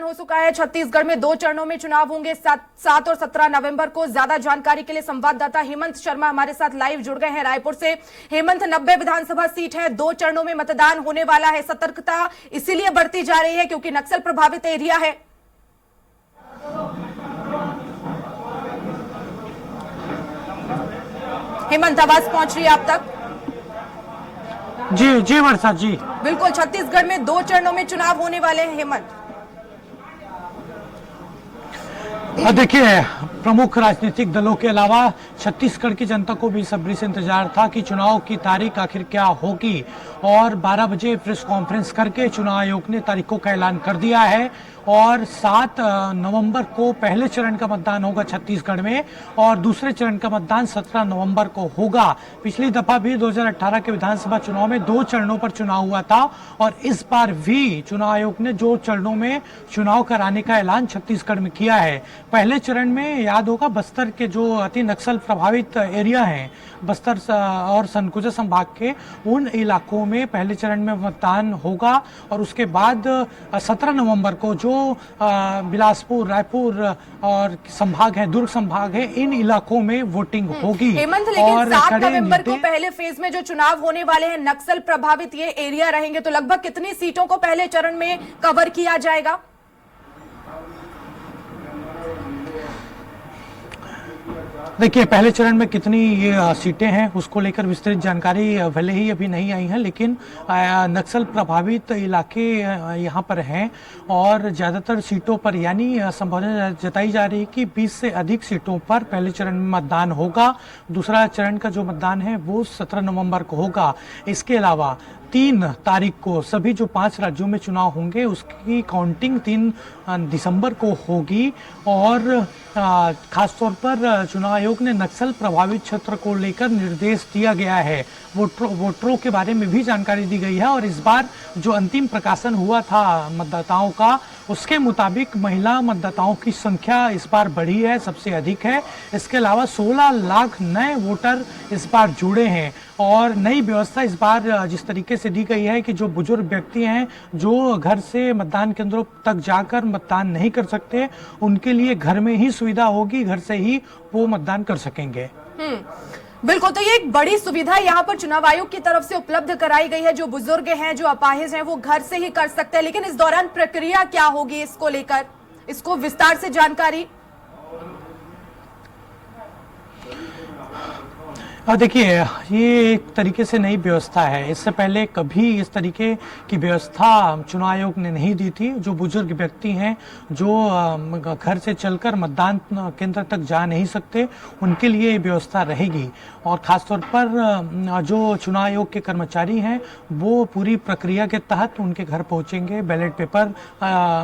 हो चुका है। छत्तीसगढ़ में 2 चरणों में चुनाव होंगे, 7 और 17 नवंबर को। ज्यादा जानकारी के लिए संवाददाता हेमंत शर्मा हमारे साथ लाइव जुड़ गए हैं रायपुर से। हेमंत, 90 विधानसभा सीट है, 2 चरणों में मतदान होने वाला है। सतर्कता इसीलिए बढ़ती जा रही है क्योंकि नक्सल प्रभावित एरिया है। हेमंत, आवाज पहुंच रही है आप तक? जी जी वर्षा जी, बिल्कुल। छत्तीसगढ़ में 2 चरणों में चुनाव होने वाले हैं हेमंत। देखिए, प्रमुख राजनीतिक दलों के अलावा छत्तीसगढ़ की जनता को भी सब्री से इंतजार था कि चुनाव की तारीख आखिर क्या होगी, और 12 बजे प्रेस कॉन्फ्रेंस करके चुनाव आयोग ने तारीखों का ऐलान कर दिया है। और 7 नवंबर को पहले चरण का मतदान होगा छत्तीसगढ़ में, और दूसरे चरण का मतदान 17 नवंबर को होगा। पिछली दफा भी 2018 के विधानसभा चुनाव में 2 चरणों पर चुनाव हुआ था, और इस बार भी चुनाव आयोग ने 2 चरणों में चुनाव कराने का ऐलान छत्तीसगढ़ में किया है। पहले चरण में याद होगा, बस्तर के जो अति नक्सल प्रभावित एरिया हैं, बस्तर और सरगुजा संभाग के, उन इलाकों में पहले चरण में मतदान होगा। और उसके बाद 17 नवंबर को जो बिलासपुर, रायपुर और संभाग है, दुर्ग संभाग है, इन इलाकों में वोटिंग होगी। हेमंत, लेकिन 7 नवंबर को पहले फेज में जो चुनाव होने वाले हैं, नक्सल प्रभावित ये एरिया रहेंगे, तो लगभग कितनी सीटों को पहले चरण में कवर किया जाएगा? देखिए, पहले चरण में कितनी ये सीटें हैं उसको लेकर विस्तृत जानकारी भले ही अभी नहीं आई है, लेकिन नक्सल प्रभावित इलाके यहाँ पर हैं, और ज़्यादातर सीटों पर, यानी संभावना जताई जा रही है कि 20 से अधिक सीटों पर पहले चरण में मतदान होगा। दूसरा चरण का जो मतदान है वो 17 नवंबर को होगा। इसके अलावा 3 तारीख को सभी जो 5 राज्यों में चुनाव होंगे उसकी काउंटिंग 3 दिसंबर को होगी। और खासतौर पर चुनाव आयोग ने नक्सल प्रभावित क्षेत्र को लेकर निर्देश दिया गया है। वोटरों के बारे में भी जानकारी दी गई है, और इस बार जो अंतिम प्रकाशन हुआ था मतदाताओं का, उसके मुताबिक महिला मतदाताओं की संख्या इस बार बढ़ी है, सबसे अधिक है। इसके अलावा 16 लाख नए वोटर इस बार जुड़े हैं। और नई व्यवस्था इस बार जिस तरीके से दी गई है कि जो बुजुर्ग व्यक्ति हैं, जो घर से मतदान केंद्रों तक जाकर मतदान नहीं कर सकते, उनके लिए घर में ही सुविधा होगी, घर से ही वो मतदान कर सकेंगे। बिल्कुल, तो ये एक बड़ी सुविधा यहाँ पर चुनाव आयोग की तरफ से उपलब्ध कराई गई है। जो बुजुर्ग हैं, जो अपाहिज हैं, वो घर से ही कर सकते हैं। लेकिन इस दौरान प्रक्रिया क्या होगी इसको लेकर, इसको विस्तार से जानकारी? देखिए, ये एक तरीके से नई व्यवस्था है। इससे पहले कभी इस तरीके की व्यवस्था चुनाव आयोग ने नहीं दी थी। जो बुजुर्ग व्यक्ति हैं, जो घर से चलकर मतदान केंद्र तक जा नहीं सकते, उनके लिए ये व्यवस्था रहेगी। और ख़ासतौर पर जो चुनाव आयोग के कर्मचारी हैं, वो पूरी प्रक्रिया के तहत उनके घर पहुंचेंगे। बैलेट पेपर,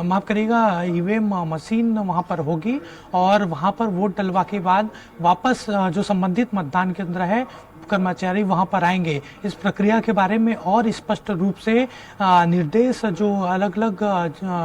माफ़ करिएगा, ईवीएम मशीन वहाँ पर होगी, और वहाँ पर वोट डलवा के बाद वापस जो संबंधित मतदान केंद्र है, कर्मचारी वहां पर आएंगे। इस प्रक्रिया के बारे में और स्पष्ट रूप से निर्देश जो अलग अलग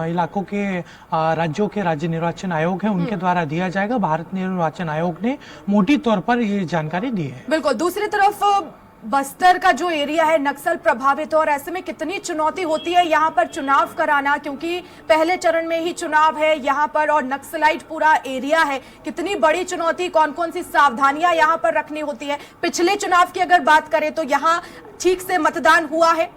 इलाकों के राज्यों के राज्य निर्वाचन आयोग हैं, उनके द्वारा दिया जाएगा। भारत निर्वाचन आयोग ने मोटी तौर पर ये जानकारी दी है। बिल्कुल। दूसरी तरफ बस्तर का जो एरिया है नक्सल प्रभावित, और ऐसे में कितनी चुनौती होती है यहाँ पर चुनाव कराना, क्योंकि पहले चरण में ही चुनाव है यहाँ पर और नक्सलाइट पूरा एरिया है। कितनी बड़ी चुनौती, कौन कौन सी सावधानियां यहाँ पर रखनी होती है? पिछले चुनाव की अगर बात करें तो यहाँ ठीक से मतदान हुआ है?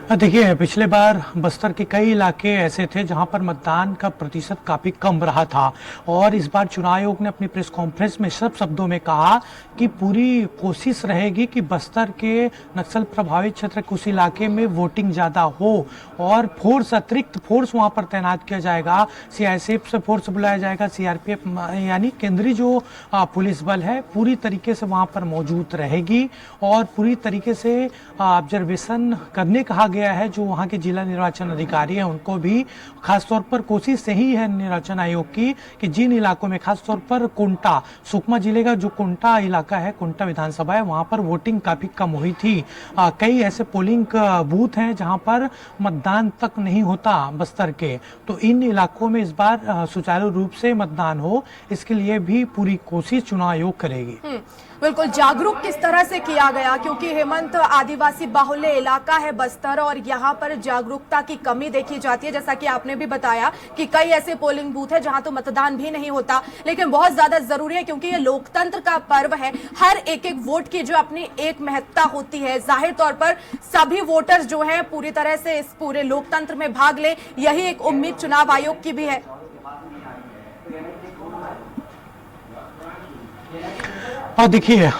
देखिए, पिछले बार बस्तर के कई इलाके ऐसे थे जहां पर मतदान का प्रतिशत काफ़ी कम रहा था, और इस बार चुनाव आयोग ने अपनी प्रेस कॉन्फ्रेंस में सब शब्दों में कहा कि पूरी कोशिश रहेगी कि बस्तर के नक्सल प्रभावित क्षेत्र के उस इलाके में वोटिंग ज़्यादा हो, और फोर्स, अतिरिक्त फोर्स वहां पर तैनात किया जाएगा। सीआईएसएफ से फोर्स बुलाया जाएगा, सीआरपीएफ यानी केंद्रीय जो पुलिस बल है, पूरी तरीके से वहां पर मौजूद रहेगी, और पूरी तरीके से ऑब्जर्वेशन करने कहा गया है। जो वहां के जिला निर्वाचन अधिकारी हैं, उनको भी खासतौर पर कोशिश यही है निर्वाचन आयोग की कि जिन इलाकों में, खासतौर पर कोंटा, सुकमा जिले का जो कोंटा इलाका है, कोंटा विधानसभा है, वहां पर वोटिंग काफी कम हुई थी। कई ऐसे पोलिंग बूथ हैं जहां पर मतदान तक नहीं होता बस्तर के। तो इन इलाकों में इस बार सुचारू रूप से मतदान हो, इसके लिए भी पूरी कोशिश चुनाव आयोग करेगी। बिल्कुल जागरूक किस तरह से किया गया, क्योंकि हेमंत आदिवासी बाहुल्य इलाका है बस्तर और यहाँ पर जागरूकता की कमी देखी जाती है। जैसा कि आपने भी बताया कि कई ऐसे पोलिंग बूथ है जहां तो मतदान भी नहीं होता, लेकिन बहुत ज्यादा जरूरी है क्योंकि ये लोकतंत्र का पर्व है। हर एक एक वोट की जो अपनी एक महत्ता होती है, जाहिर तौर पर सभी वोटर्स जो है पूरी तरह से इस पूरे लोकतंत्र में भाग ले, यही एक उम्मीद चुनाव आयोग की भी है। और देखिए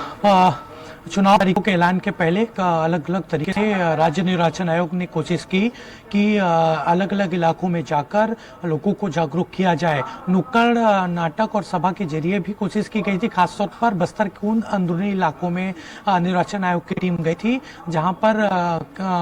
चुनाव तारीखों के ऐलान के पहले अलग अलग तरीके से राज्य निर्वाचन आयोग ने कोशिश की कि अलग अलग इलाकों में जाकर लोगों को जागरूक किया जाए। नुक्कड़ नाटक और सभा के जरिए भी कोशिश की गई थी। खासतौर पर बस्तर के उन अंदरूनी इलाकों में निर्वाचन आयोग की टीम गई थी जहां पर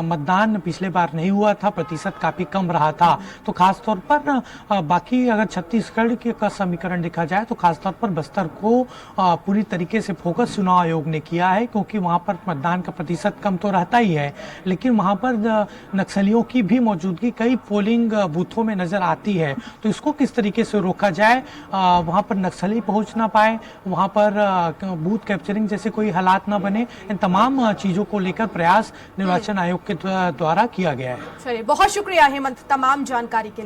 मतदान पिछले बार नहीं हुआ था, प्रतिशत काफी कम रहा था। तो खासतौर पर बाकी अगर छत्तीसगढ़ का समीकरण देखा जाए तो खासतौर पर बस्तर को पूरी तरीके से फोकस चुनाव आयोग ने किया है, क्योंकि वहां पर मतदान का प्रतिशत कम तो रहता ही है, लेकिन वहां पर नक्सलियों की भी मौजूदगी कई पोलिंग बूथों में नजर आती है। तो इसको किस तरीके से रोका जाए, वहां पर नक्सली पहुंच ना पाए, वहां पर बूथ कैप्चरिंग जैसे कोई हालात ना बने, इन तमाम चीजों को लेकर प्रयास निर्वाचन आयोग के द्वारा किया गया है। चलिए, बहुत शुक्रिया हेमंत तमाम जानकारी के लिए।